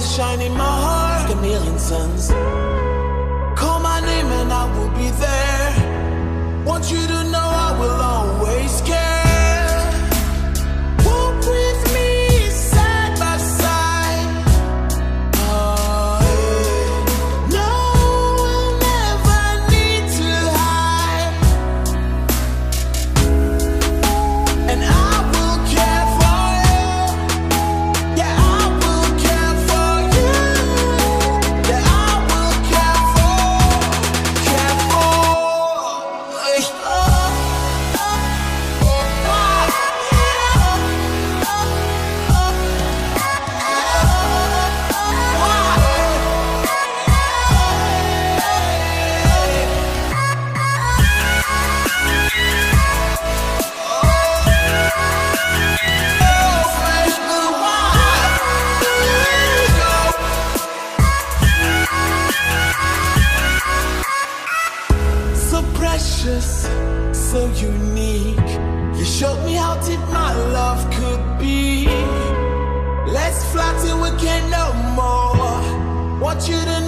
Shine in my heart like a million suns. Call my name and I will be there. Want you to know I will always care. Walk with me side by side. Oh, yeah. No, we'll never need to hide. And I will care for you. Yeah, I will care for you. Yeah, I will care for, care for. So precious, so unique. You showed me how deep my love could be. Let's fly till we can't no more. Want you to